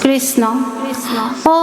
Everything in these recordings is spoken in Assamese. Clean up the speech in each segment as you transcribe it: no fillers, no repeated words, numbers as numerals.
কৃষ্ণ ও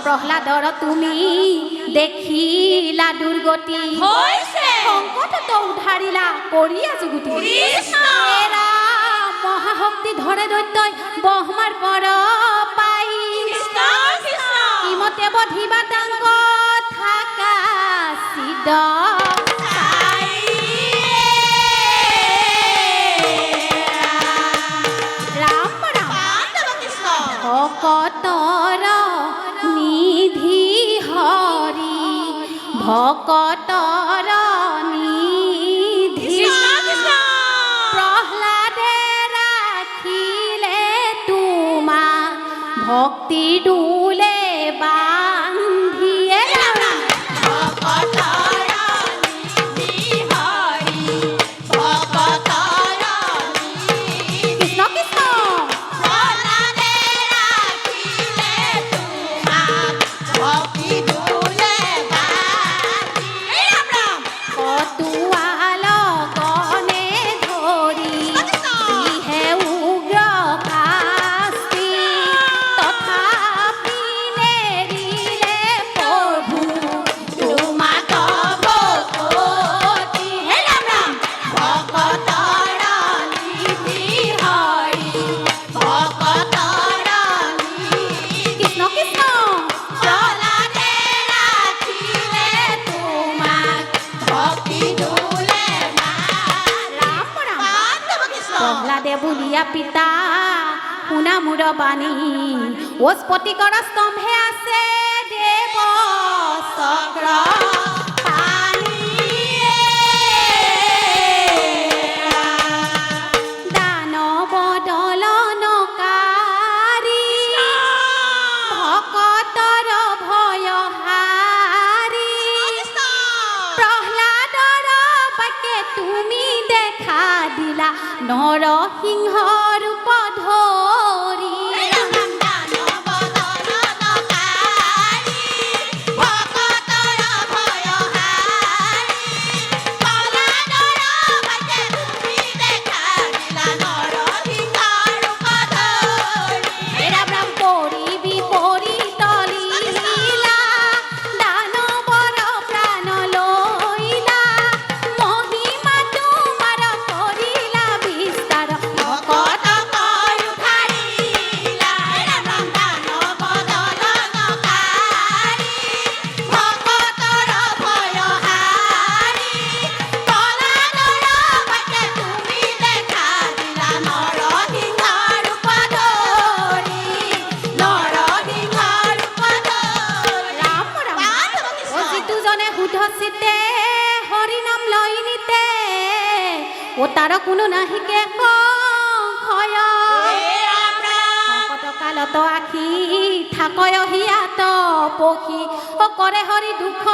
প্ৰহ্লাদৰ তুমি দেখিলা দুৰ্গতি সংকটতো উদ্ধাৰিলা কৰিয়া যুগুতি মহাশক্তি ধৰে দৈত্যই ব্ৰহ্মাৰ পৰ পাই ইমতে বধিবা তাংক থাকা চিদ ভকতৰ নিধি হৰি ভকতৰ নিধি প্ৰহ্লাদে ৰাখিলে তোমাক ভক্তি ডোলে বান্ধিয়ে বুলিয়া পিতা শুনা মোৰ বাণী ওস্পতিকৰ স্তম্ভে আছে দেৱ চক্ৰ দানৱ দলনকাৰী ভকতৰ ভয়হাৰী প্ৰহ্লাদৰ বাক্যে তুমি দেখা দিলা নৰসিংহ ৰূপ ধৰি তাৰ কোনো নাহিকে সংকট কালত আখি থাকয় হিয়াত পখি কৰে হৰি দুখ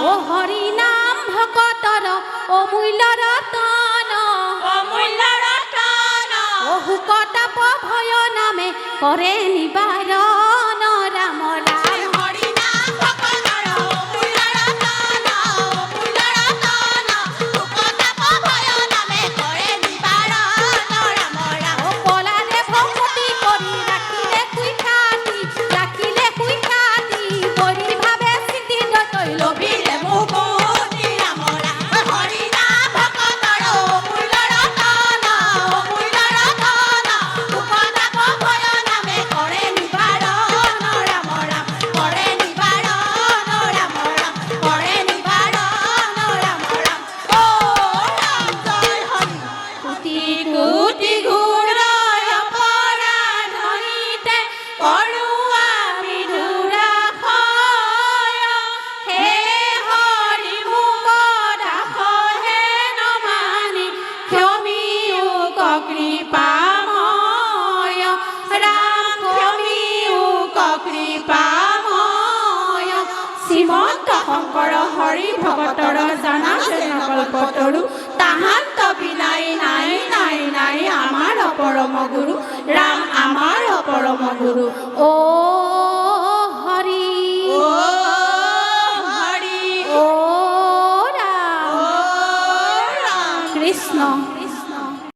ও হৰি নাম ভকতৰ অমূল্য ৰতন ও হুকতাপ ভয় নামে কৰে নিবাৰণ ৰাম ৰাম শ্ৰীমন্ত শংকৰ হৰি ভকতৰ জানা কল্পতৰু তাহান্ত বিনাই নাই নাই নাই আমাৰ পৰম গুৰু ৰাম আমাৰ পৰম গুৰু ও হৰি ও ৰাম কৃষ্ণ